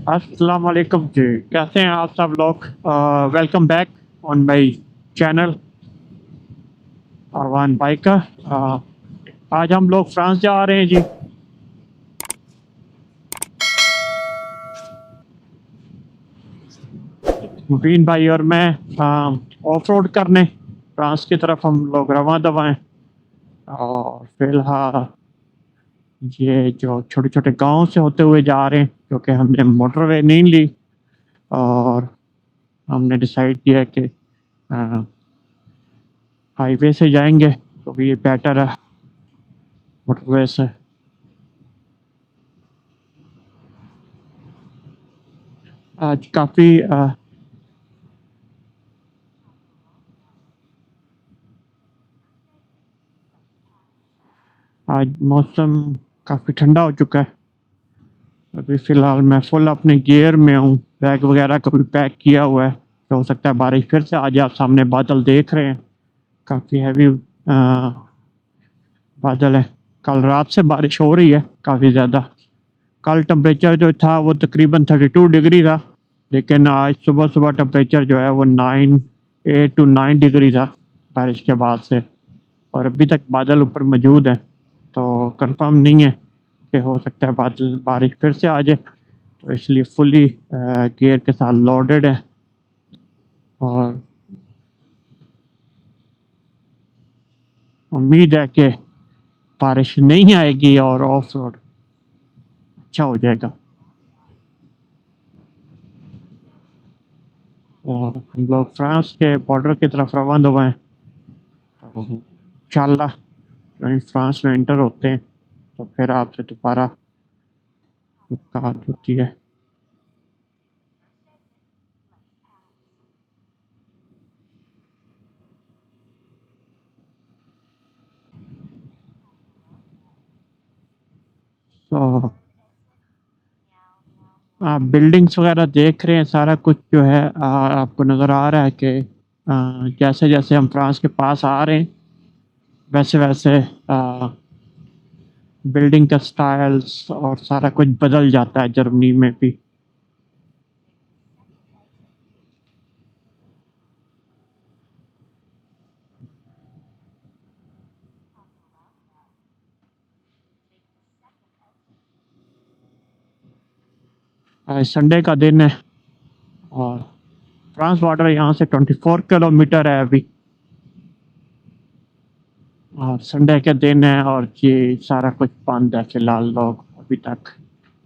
अस्सलाम वालेकुम जी। कैसे हैं आप सब लोग? Welcome back on my channel Awan biker. आज हम लोग फ्रांस जा रहे हैं जी। मुबीन भाई और मैं ऑफ रोड करने फ्रांस की तरफ हम लोग रवां दवा हैं। और फिलहाल ये जो छोटे छोटे गांव से होते हुए जा रहे हैं क्योंकि हमने मोटरवे नहीं ली। और हमने डिसाइड किया कि हाईवे से जाएंगे तो ये बेटर है मोटरवे से। आज काफ़ी आज मौसम काफ़ी ठंडा हो चुका है। अभी फ़िलहाल मैं फुल अपने गियर में हूँ, बैग वगैरह का भी पैक किया हुआ है। तो हो सकता है बारिश फिर से आ जाए। आप सामने बादल देख रहे हैं, काफ़ी हैवी बादल है। कल रात से बारिश हो रही है काफ़ी ज़्यादा। कल टेम्परेचर जो था वो तकरीबन 32 डिग्री था, लेकिन आज सुबह सुबह टेम्परेचर जो है वो 8 to 9 डिग्री था बारिश के बाद से। और अभी तक बादल ऊपर मौजूद है, तो कंफर्म नहीं है कि हो सकता है बादल बारिश फिर से आ जाए। तो इसलिए फुली गियर के साथ लोडेड है। और उम्मीद है कि बारिश नहीं आएगी और ऑफ रोड अच्छा हो जाएगा। और हम लोग फ्रांस के बॉर्डर की तरफ रवाना हुए हैं। तो इंशाल्लाह कहीं फ्रांस में इंटर होते हैं तो फिर आपसे दोबारा मुलाकात होती है। तो आप बिल्डिंग्स वगैरह देख रहे हैं, सारा कुछ जो है आपको नज़र आ रहा है कि जैसे जैसे हम फ्रांस के पास आ रहे हैं वैसे वैसे बिल्डिंग का स्टाइल्स और सारा कुछ बदल जाता है जर्मनी में भी। संडे का दिन है और फ्रांस बॉर्डर यहाँ से 24 किलोमीटर है अभी। और संडे के दिन है और ये सारा कुछ बंद है फिलहाल। लोग अभी तक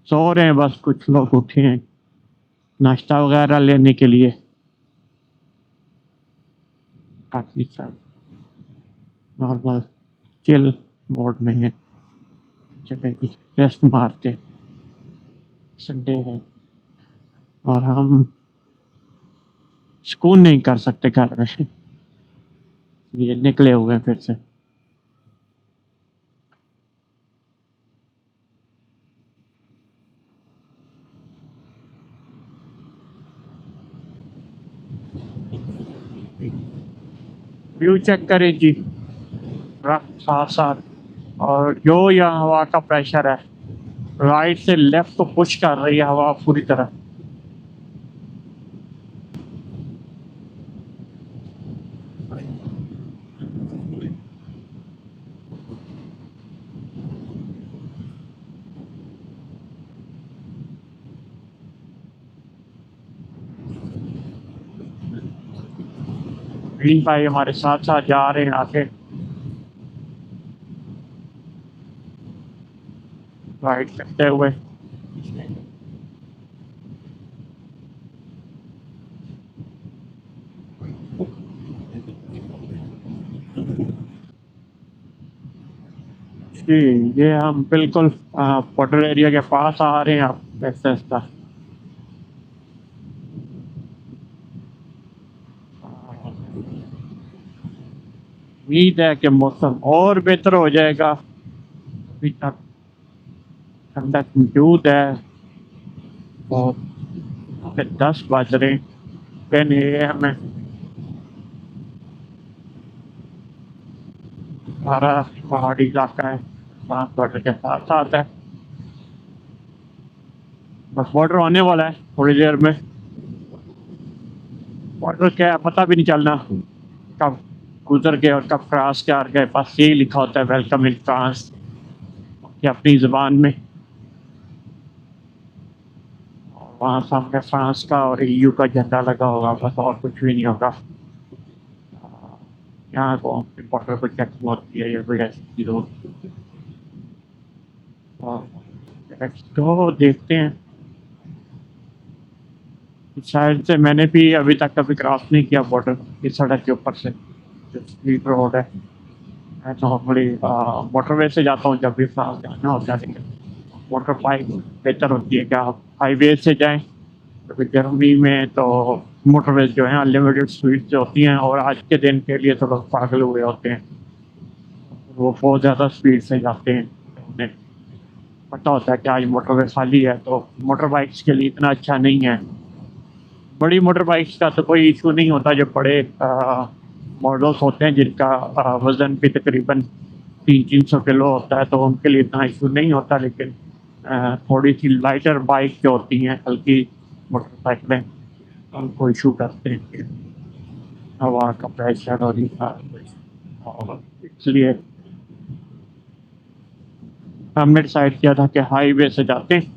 सो रहे हैं, बस कुछ लोग उठे हैं नाश्ता वगैरह लेने के लिए। बाकी सब नॉर्मल चिल मोड में है, चलेगी रेस्ट मारते। संडे है और हम सुकून नहीं कर सकते घर में, ये निकले हुए हैं फिर से। व्यू चेक करें जी, रफ साथ साथ। और जो यहाँ हवा का प्रेशर है राइट से लेफ्ट को पुश कर रही है हवा पूरी तरह। ग्रीन भाई हमारे साथ साथ जा रहे हैं आगे, राइड करते हुए। जी, ये हम बिल्कुल बॉर्डर एरिया के पास आ रहे हैं अब ऐसा ऐसा। उम्मीद है कि मौसम और बेहतर हो जाएगा। अभी तक ठंडक मौजूद है और 10 बज रहे हैं, 10 AM है। हमारा पहाड़ी इलाका है, वहाँ बॉर्डर के साथ साथ है। बस बॉर्डर आने वाला है थोड़ी देर में। बॉर्डर क्या है पता भी नहीं चलना कब गुजर गए और कब क्रॉस के आ गए। बस यही लिखा होता है वेलकम इन फ्रांस कि अपनी ज़बान में। वहाँ सामने फ्रांस का और ईयू का झंडा लगा होगा, बस और कुछ भी नहीं होगा। यहाँ को बॉर्डर पर चेकिंग होती है, ये भी ऐसी लोग। तो देखते हैं। शायद से मैंने भी अभी तक कभी क्रॉस नहीं किया बॉर्डर इस सड़क के ऊपर से, जो स्ट्रीट रोड है। मैं नॉर्मली मोटरवे से जाता हूँ जब भी फ्रांस जाना होता है, लेकिन मोटर बाइक बेहतर होती है कि आप हाईवे से जाएं। क्योंकि गर्मी में तो मोटरवेज जो हैं अनलिमिटेड स्पीड से होती हैं, और आज के दिन के लिए तो लोग पागल हुए होते हैं। वो बहुत ज़्यादा स्पीड से जाते हैं। उन्हें पता होता है कि आज मोटरवे खाली है, तो मोटर बाइक्स के लिए इतना अच्छा नहीं है। बड़ी मोटर बाइक्स का तो कोई इशू नहीं होता। जो बड़े मॉडल्स होते हैं जिनका वज़न भी तकरीबन 300-400 किलो होता है, तो उनके लिए इतना इशू नहीं होता। लेकिन थोड़ी सी लाइटर बाइक जो होती हैं, हल्की मोटरसाइकिलें, उनको इशू करते हैं कि हवा का प्रेशर और और इसलिए हमने डिसाइड किया था कि हाईवे से जाते हैं।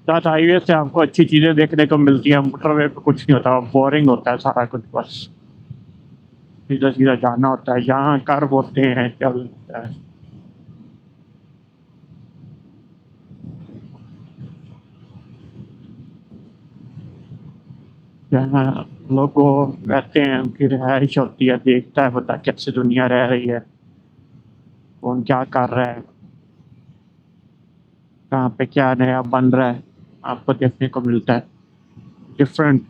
साथ हाईवे से आपको अच्छी चीज़ें देखने को मिलती हैं, मोटरवे पे कुछ नहीं होता, बोरिंग होता है सारा कुछ। बस सीधा सीधा जाना होता है, जहाँ कर्व होते हैं चल जहाँ लोग वो रहते हैं, उनकी रिहाइश होती है, देखता है बता कैसे दुनिया रह रही है, कौन क्या कर रहा है, कहाँ पे क्या नया बन रहा है, आपको देखने को मिलता है। डिफरेंट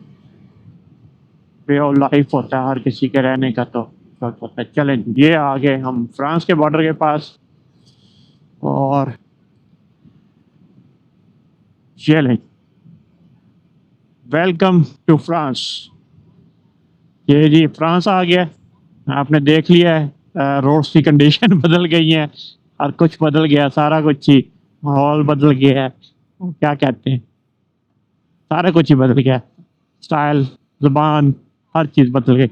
वे ऑफ लाइफ होता है हर किसी के रहने का। तो होता है। चलें, ये आ गए हम फ्रांस के बॉर्डर के पास, और चलें, वेलकम टू फ्रांस। ये जी फ्रांस आ गया। आपने देख लिया है, रोड्स की कंडीशन बदल गई है, हर कुछ बदल गया, सारा कुछ ही माहौल बदल गया है। क्या कहते हैं, सारा कुछ ही बदल गया, स्टाइल, ज़ुबान, हर चीज़ बदल गई।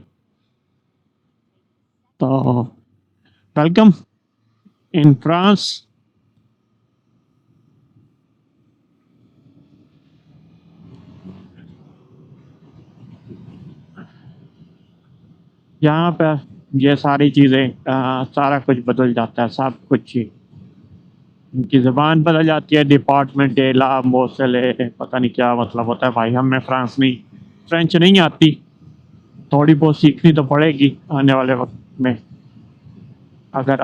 तो वेलकम इन फ्रांस। यहाँ पर ये सारी चीज़ें, सारा कुछ बदल जाता है, सब कुछ ही। उनकी ज़बान बदल जाती है, डिपार्टमेंट है, ला मोसले, पता नहीं क्या मतलब होता है भाई। हमें फ्रांस नहीं, फ्रेंच नहीं आती, थोड़ी बहुत सीखनी तो पड़ेगी आने वाले वक्त में। अगर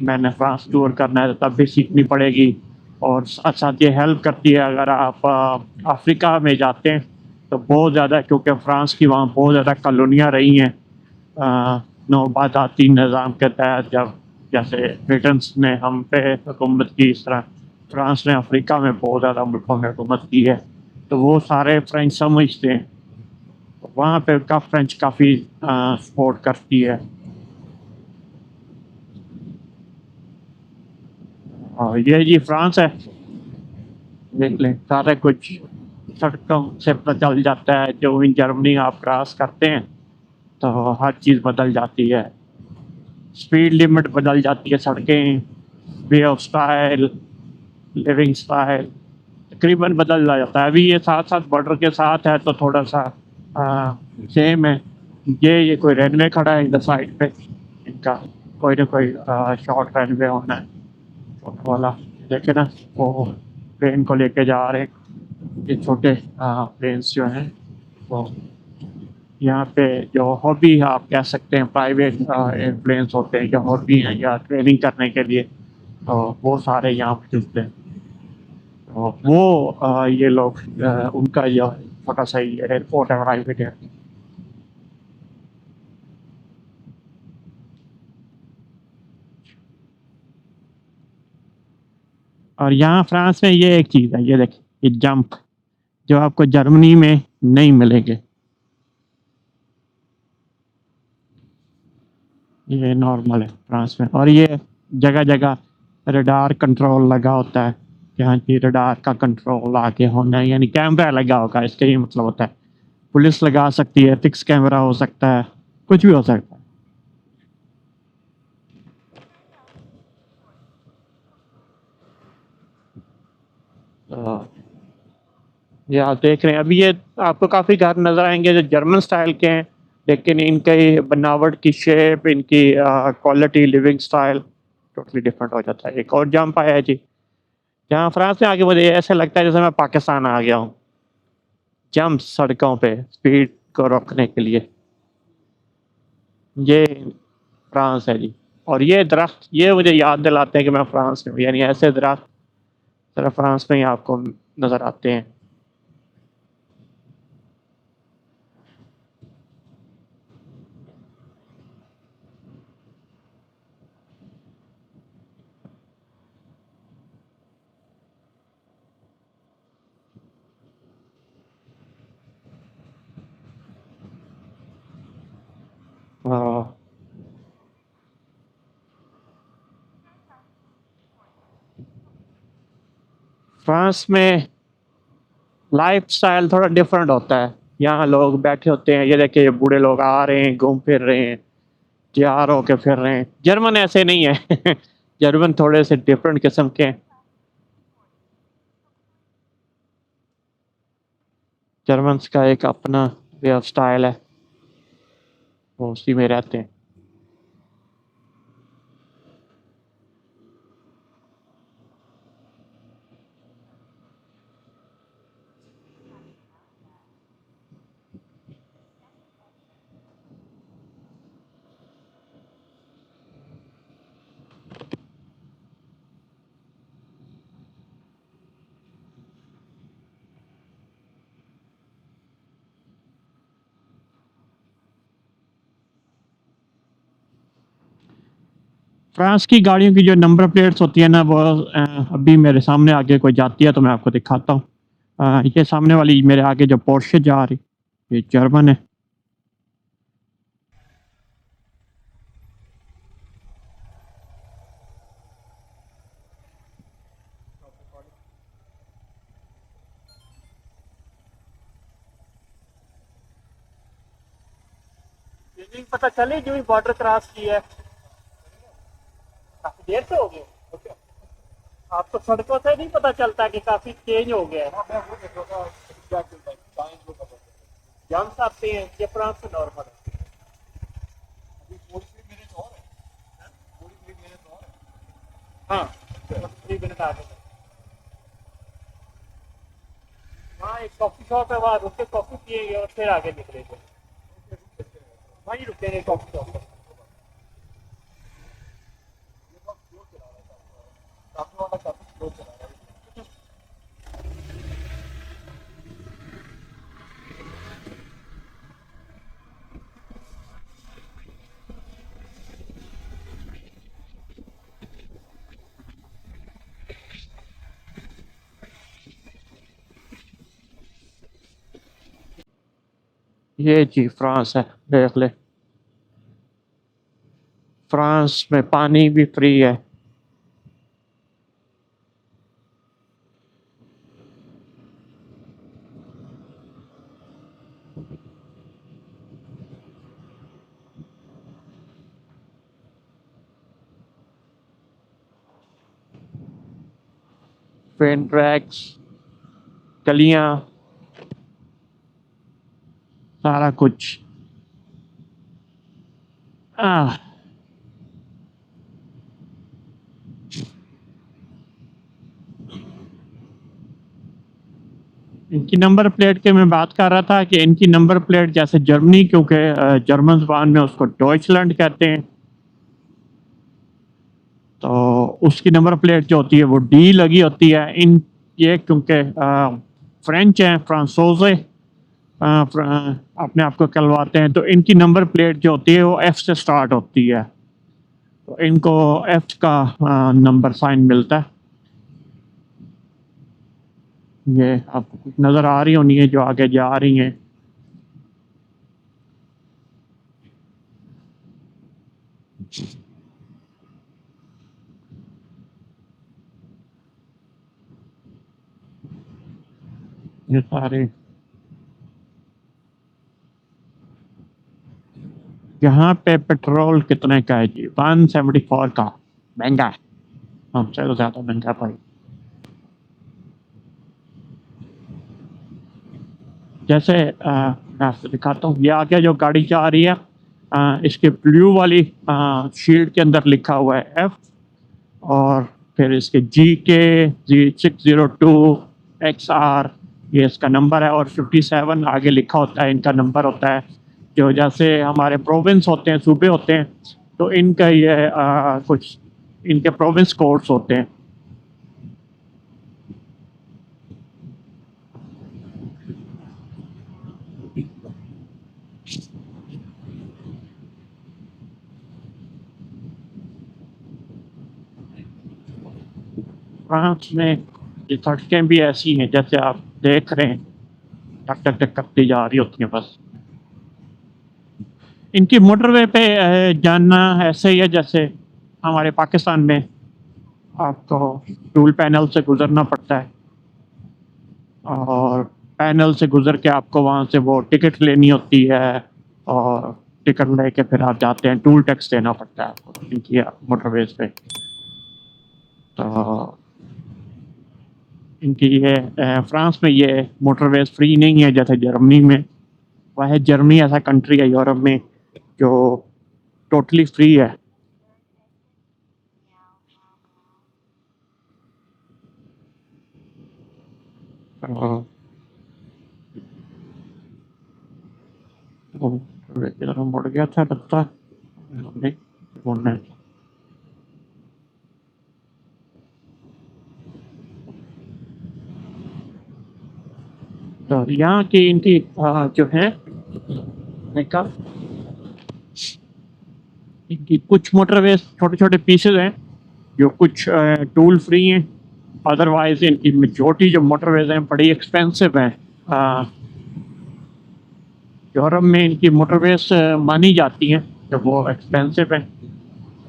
मैंने फ्रांस टूर करना है तो तब भी सीखनी पड़ेगी। और साथ साथ ये हेल्प करती है अगर आप अफ्रीका में जाते हैं तो बहुत ज़्यादा, क्योंकि फ्रांस की वहाँ बहुत ज़्यादा कॉलोनियाँ रही हैं नौबादाती निज़ाम के तहत। जब जैसे ब्रिटेन ने हम पे हुकूमत की, इस तरह फ्रांस ने अफ्रीका में बहुत ज़्यादा मुल्कों में हुकूमत की है, तो वो सारे फ्रेंच समझते हैं। वहाँ पे का फ्रेंच काफ़ी सपोर्ट करती है। और ये जी फ्रांस है, देख लें सारा कुछ सड़कों से पता चल जाता है। जो इन जर्मनी आप क्रॉस करते हैं तो हर चीज़ बदल जाती है, स्पीड लिमिट बदल जाती है, सड़कें, way of style, living style तकरीबन बदल जाता है। अभी ये साथ साथ बॉर्डर के साथ है तो थोड़ा सा सेम है। ये कोई रनवे खड़ा है इधर साइड पे, इनका कोई ना कोई शॉर्ट रनवे होना है, छोटा वाला। देखे ना, वो प्लेन को लेके जा रहे हैं, ये छोटे प्लेन्स जो हैं वो। यहाँ पे जो हॉबी आप कह सकते हैं, प्राइवेट एयरप्लेन्स होते हैं, या हॉबी हैं या ट्रेनिंग करने के लिए, तो वो सारे यहाँ पे चलते हैं। तो वो ये लोग उनका जो छोटा सा एयरपोर्ट है प्राइवेट है। और यहाँ फ्रांस में ये एक चीज़ है, ये देखिए, ये जंप जो आपको जर्मनी में नहीं मिलेंगे। ये नॉर्मल है फ्रांस में, और ये जगह जगह रडार कंट्रोल लगा होता है। यहाँ की रडार का कंट्रोल आगे होना है, यानी कैमरा लगा होगा, इसका ये मतलब होता है। पुलिस लगा सकती है, फिक्स कैमरा हो सकता है, कुछ भी हो सकता है। तो ये आप देख रहे हैं अभी, ये आपको काफ़ी घर नज़र आएंगे जो जर्मन स्टाइल के हैं, लेकिन इनकी बनावट की शेप, इनकी quality, living style totally different हो जाता है। एक और जंप आया है जी, जहाँ फ्रांस में आके मुझे ऐसा लगता है जैसे मैं पाकिस्तान आ गया हूँ। जंप सड़कों पे स्पीड को रोकने के लिए, ये फ्रांस है जी। और ये दरख्त ये मुझे याद दिलाते हैं कि मैं फ्रांस में हूँ, यानी ऐसे दरख्त सिर्फ फ्रांस में ही आपको नज़र आते हैं। हाँ, फ्रांस में लाइफ स्टाइल थोड़ा डिफरेंट होता है। यहाँ लोग बैठे होते हैं, ये देखिए बूढ़े लोग आ रहे हैं, घूम फिर रहे हैं, तैयार होके फिर रहे हैं। जर्मन ऐसे नहीं है जर्मन थोड़े से डिफरेंट किस्म के हैं। जर्मन्स का एक अपना वे ऑफ स्टाइल है, वो उसी में रहते हैं। फ्रांस की गाड़ियों की जो नंबर प्लेट्स होती है ना, वो अभी मेरे सामने आगे कोई जाती है तो मैं आपको दिखाता हूँ। ये सामने वाली मेरे आगे जो पोर्शे जा रही, ये जर्मन है। पता चले जो बॉर्डर क्रॉस की है, काफी देर से हो गए। आपको सड़कों से नहीं पता चलता कि काफी चेंज हो गया है। जम्स आते हैं, ये फ्रांस से नॉर्मल है। हाँ, 3 मिनट आगे। हाँ, एक कॉफी शॉप है, वहाँ रुक के कॉफी पिएंगे और फिर आगे निकलेंगे। वहीं रुकेंगे कॉफी शॉप पर। ये जी फ्रांस है, देख ले। फ्रांस में पानी भी फ्री है। ट्रेन ट्रैक्स, गलियाँ, सारा कुछ। आह, इनकी नंबर प्लेट के मैं बात कर रहा था कि इनकी नंबर प्लेट जैसे जर्मनी, क्योंकि जर्मन ज़बान में उसको डॉइचलैंड कहते हैं, तो उसकी नंबर प्लेट जो होती है वो डी लगी होती है। इन ये क्योंकि फ्रेंच हैं, फ्रांसोज़े अपने आप को कहलवाते हैं, तो इनकी नंबर प्लेट जो होती है वो एफ से स्टार्ट होती है, तो इनको एफ का नंबर साइन मिलता है। ये आपको कुछ नज़र आ रही होनी है जो आगे जा रही हैं। ये सारे यहाँ पे पेट्रोल कितने का है जी? 174 का। महंगा है, हमसे तो ज़्यादा महंगा है भाई। जैसे मैं आपको दिखाता हूँ, ये आगे जो गाड़ी जा रही है, इसके ब्लू वाली शील्ड के अंदर लिखा हुआ है एफ, और फिर इसके GK G602XR ये इसका नंबर है, और 57 आगे लिखा होता है, इनका नंबर होता है। जो जैसे हमारे प्रोविंस होते हैं, सूबे होते हैं, तो इनका ये कुछ इनके प्रोविंस कोड्स होते हैं। फ्रांस में ये सड़कें भी ऐसी हैं जैसे आप देख रहे हैं, टक टक टक करती जा रही होती हैं बस। इनकी मोटरवे पे जाना ऐसे ही है जैसे हमारे पाकिस्तान में आपको टूल पैनल से गुजरना पड़ता है, और पैनल से गुजर के आपको वहाँ से वो टिकट लेनी होती है, और टिकट लेके फिर आप जाते हैं, टूल टैक्स देना पड़ता है आपको इनकी मोटरवेज पे। तो इनकी ये फ्रांस में ये मोटरवेज फ्री नहीं है जैसे जर्मनी में। वह है जर्मनी ऐसा कंट्री है यूरोप में जो टोटली फ्री है। तो इधर मुड़ गया था रास्ता, नहीं मुड़ना। तो यहाँ की इनकी जो है का इनकी कुछ मोटरवेज छोटे छोटे पीसेज हैं जो कुछ टूल फ्री हैं, अदरवाइज इनकी मेजॉरिटी जो मोटरवेज हैं बड़ी एक्सपेंसिव हैं। यूरोप में इनकी मोटरवेज मानी जाती हैं तो वो एक्सपेंसिव हैं।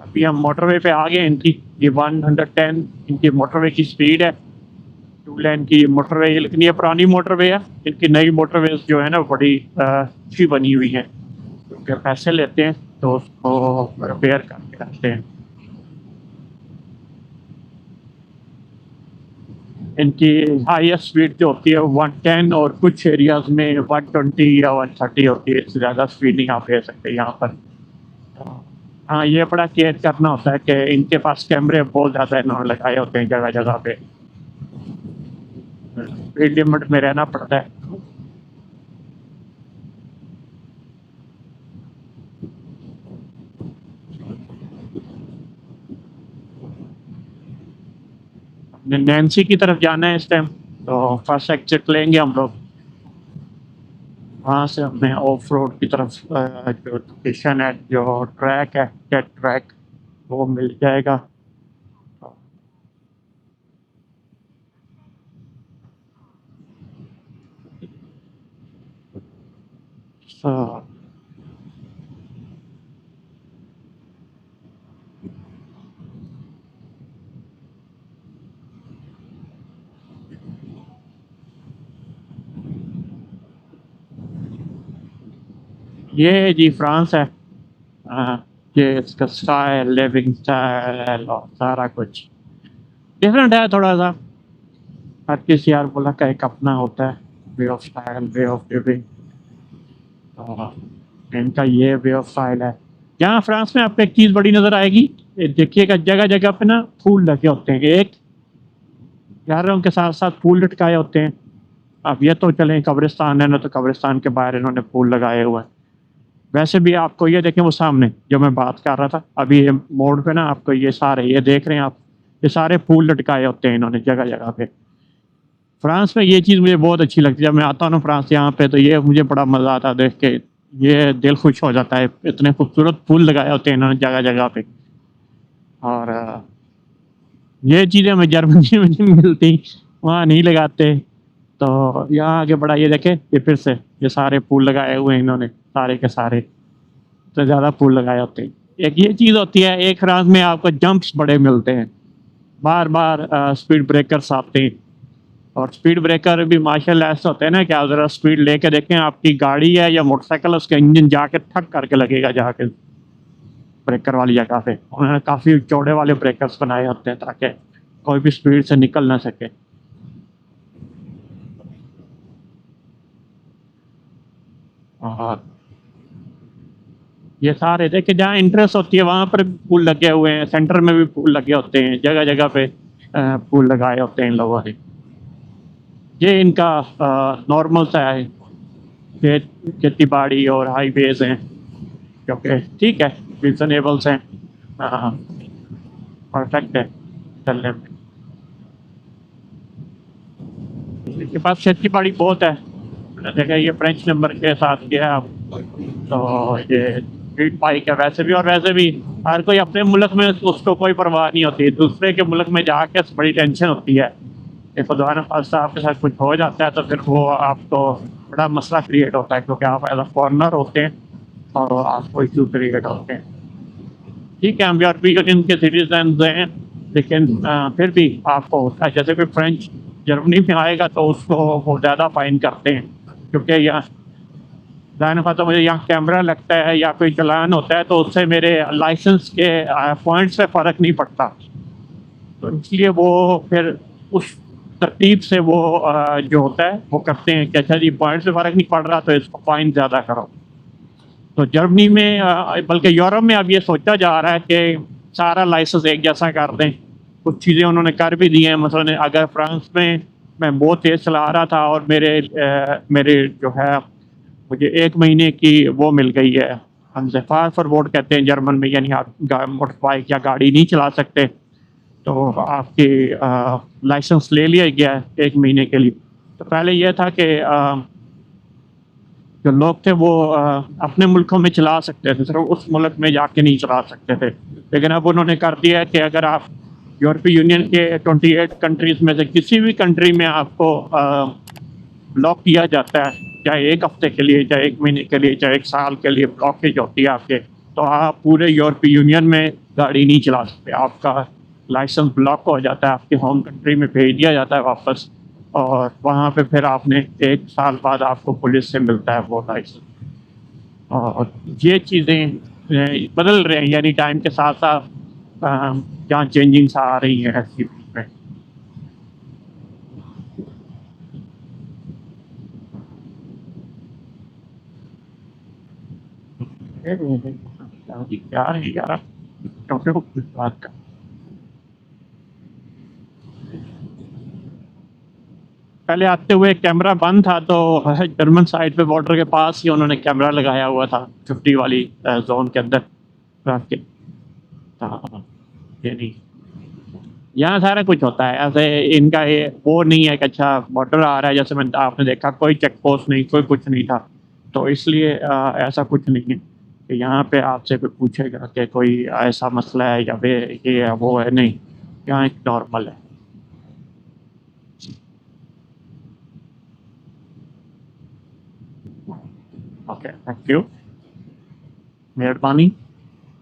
अभी हम मोटरवे पे आ गए, इनकी ये 110 इनकी मोटरवे की स्पीड है। 2 लेन की मोटरवे, लेकिन ये पुरानी मोटरवे है। इनकी नई मोटरवेज जो है ना बड़ी अच्छी बनी हुई है, क्योंकि पैसे लेते हैं तो उसको रिपेयर करके रखते हैं। इनकी हाईएस्ट स्पीड जो होती है 110, और कुछ एरियाज में 120 या 130 होती है। इससे ज़्यादा स्पीड नहीं आप ले सकते यहाँ पर। हाँ, ये बड़ा केयर करना होता है कि इनके पास कैमरे बहुत ज़्यादा इन्होंने लगाए होते हैं जगह जगह पे। स्पीड लिमिट में रहना पड़ता है। नैन्सी की तरफ जाना है इस टाइम, तो फर्स्ट एग्जिट लेंगे हम लोग। वहाँ से हमें ऑफ रोड की तरफ जो लोकेशन है, जो ट्रैक है, जेट ट्रैक, वो मिल जाएगा। तो ये जी फ्रांस है। ये इसका स्टाइल, लिविंग स्टाइल और सारा कुछ डिफरेंट है थोड़ा सा। हर किसी यार बोला का एक अपना होता है way of style, way of living. इनका ये वे ऑफ स्टाइल है। यहाँ फ्रांस में आपको एक चीज़ बड़ी नज़र आएगी, ये देखिएगा जगह जगह पे ना फूल लगे होते हैं। एक यारों के साथ साथ फूल लटकाए होते हैं। अब ये तो चलें कब्रिस्तान है ना, तो कब्रिस्तान के बाहर इन्होंने फूल लगाए हुए हैं। वैसे भी आपको ये देखें, वो सामने जो मैं बात कर रहा था अभी, ये मोड़ पे ना आपको ये सारे, ये देख रहे हैं आप, ये सारे फूल लटकाए होते हैं इन्होंने जगह जगह पे। फ्रांस में ये चीज़ मुझे बहुत अच्छी लगती है। जब मैं आता हूँ ना फ्रांस यहाँ पे, तो ये मुझे बड़ा मज़ा आता है देख के। ये दिल खुश हो जाता है, इतने खूबसूरत फूल लगाए होते हैं इन्होंने जगह जगह पे। और ये चीज़ें हमें जर्मनी में नहीं मिलती, वहाँ नहीं लगाते। तो यहाँ आगे बड़ा, ये देखे, ये फिर से ये सारे फूल लगाए हुए हैं इन्होंने, सारे के सारे, तो ज़्यादा फूल लगाए होते हैं। एक ये चीज़ होती है, एक फ्रांस में आपको जंप्स बड़े मिलते हैं, बार बार स्पीड ब्रेकर्स आते हैं। और स्पीड ब्रेकर भी माशाल्लाह ऐसे होते हैं ना कि आप ज़रा स्पीड लेके देखें, आपकी गाड़ी है या मोटरसाइकिल, उसका इंजन जाके थक करके लगेगा जाके ब्रेकर वाली जगह पे। उन्होंने काफ़ी चौड़े वाले ब्रेकर्स बनाए होते हैं ताकि कोई भी स्पीड से निकल ना सके। और ये सारे देखिए जहाँ इंटरेस्ट होती है वहाँ पर फूल लगे हुए हैं, सेंटर में भी फूल लगे होते हैं, जगह जगह पे फूल लगाए होते हैं इन लोगों ने। ये इनका नॉर्मल सा है, खेत खेती बाड़ी और हाईवेज हैं जो कि ठीक है, रिजनेबल्स हैं, परफेक्ट है चलने में। इनके पास खेती बाड़ी बहुत है। देखिए ये फ्रेंच नंबर के साथ गया आप, तो ये स्ट्रीट बाइक है वैसे भी, और वैसे भी हर कोई अपने मुल्क में उसको कोई परवाह नहीं होती, दूसरे के मुल्क में जाके बड़ी टेंशन होती है कि खुदा न खास्ता आपके साथ कुछ हो जाता है तो फिर वो आपको बड़ा मसला क्रिएट होता है, क्योंकि आप एज अ फॉरनर होते हैं और आपको इशू क्रिएट होते हैं। ठीक है, हम यूरोपीय यूनियन के सिटीजन हैं, लेकिन फिर भी आपको होता है, जैसे कोई फ्रेंच जर्मनी में आएगा तो उसको वो ज़्यादा फाइन करते हैं, क्योंकि यहाँ जाने का तो मुझे यहाँ कैमरा लगता है या कोई चालान होता है तो उससे मेरे लाइसेंस के पॉइंट्स पे फ़र्क नहीं पड़ता, तो इसलिए वो फिर उस तरतीब से वो जो होता है वो करते हैं कि अच्छा जी पॉइंट से फ़र्क नहीं पड़ रहा तो इसको फ़ाइन ज़्यादा करो। तो जर्मनी में बल्कि यूरोप में अब ये सोचा जा रहा है कि सारा लाइसेंस एक जैसा कर दें। कुछ चीज़ें उन्होंने कर भी दी हैं, मसलन अगर फ्रांस में मैं बहुत तेज़ चला रहा था और मेरे जो है मुझे 1 महीने की वो मिल गई है, हमसे फार फॉरवर्ड कहते हैं जर्मन में, यानी आप मोटर बाइक या गाड़ी नहीं चला सकते, तो आपकी लाइसेंस ले लिया गया है 1 महीने के लिए। तो पहले ये था कि जो लोग थे वो अपने मुल्कों में चला सकते थे, सिर्फ उस मुल्क में जाके नहीं चला सकते थे, लेकिन अब उन्होंने कर दिया है कि अगर आप यूरोपीय यूनियन के 28 कंट्रीज़ में से किसी भी कंट्री में आपको ब्लॉक किया जाता है, चाहे 1 हफ्ते के लिए, चाहे 1 महीने के लिए, चाहे 1 साल के लिए ब्लॉकेज होती है आपके, तो आप पूरे यूरोपीय यूनियन में गाड़ी नहीं चला सकते। आपका लाइसेंस ब्लॉक हो जाता है, आपके होम कंट्री में भेज दिया जाता है वापस, और वहाँ पे फिर आपने 1 साल बाद आपको पुलिस से मिलता है वो लाइसेंस। और ये चीज़ें बदल रहे हैं, यानी टाइम के साथ साथ जहाँ चेंजिंग्स आ रही हैं ऐसी में। क्या है यार, डॉक्टर को किस बात का। पहले आते हुए कैमरा बंद था, तो जर्मन साइड पे बॉर्डर के पास ही उन्होंने कैमरा लगाया हुआ था 50 वाली जोन के अंदर रख के। हाँ, ये नहीं, यहाँ सारा कुछ होता है ऐसे, इनका ये वो नहीं है कि अच्छा बॉर्डर आ रहा है, जैसे मैंने आपने देखा कोई चेक पोस्ट नहीं, कोई कुछ नहीं था, तो इसलिए ऐसा कुछ नहीं है कि यहाँ पे आपसे कोई पूछेगा कि कोई ऐसा मसला है या वे ये है वो है, नहीं, यहाँ एक नॉर्मल है। ओके, थैंक यू, मेहरबानी।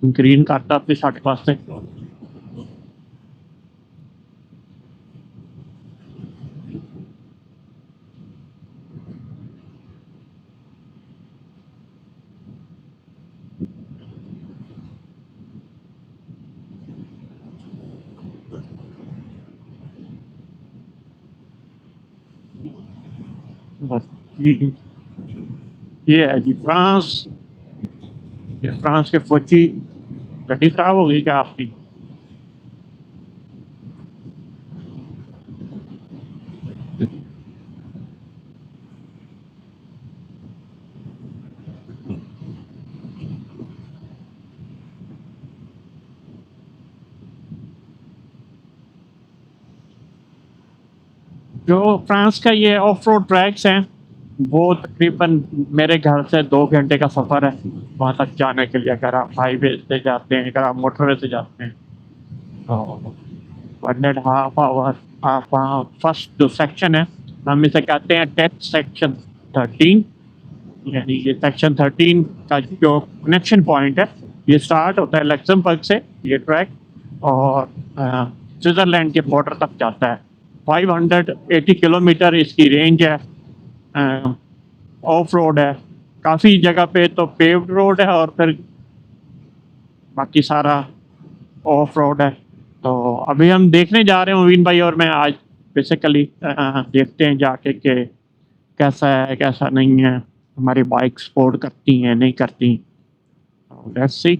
ग्रीन कार्ड आपके 60 पास से। बस ये ये है जी फ्रांस। ये फ्रांस के फौजी, गड्डी खराब हो गई क्या आपकी? जो फ्रांस का ये ऑफ रोड ट्रैक्स हैं, वो तकरीबन मेरे घर से 2 घंटे का सफ़र है वहाँ तक जाने के लिए, अगर आप हाईवे से जाते हैं, अगर आप मोटरवे से जाते हैं तो 1.5 आवर। आप वहाँ फर्स्ट जो सेक्शन है, हम इसे कहते हैं टेस्ट सेक्शन 13, यानी ये सेक्शन 13 का जो कनेक्शन पॉइंट है, ये स्टार्ट होता है लक्समबर्ग से ये ट्रैक, और स्विट्ज़रलैंड के बॉर्डर तक जाता है। 580 किलोमीटर इसकी रेंज है। ऑफ रोड है, काफ़ी जगह पे तो पेव्ड रोड है और फिर बाकी सारा ऑफ रोड है। तो अभी हम देखने जा रहे हैं मुबीन भाई और मैं आज बेसिकली देखते हैं जाके कि कैसा है कैसा नहीं है, हमारी बाइक सपोर्ट करती हैं नहीं करती। Let's see.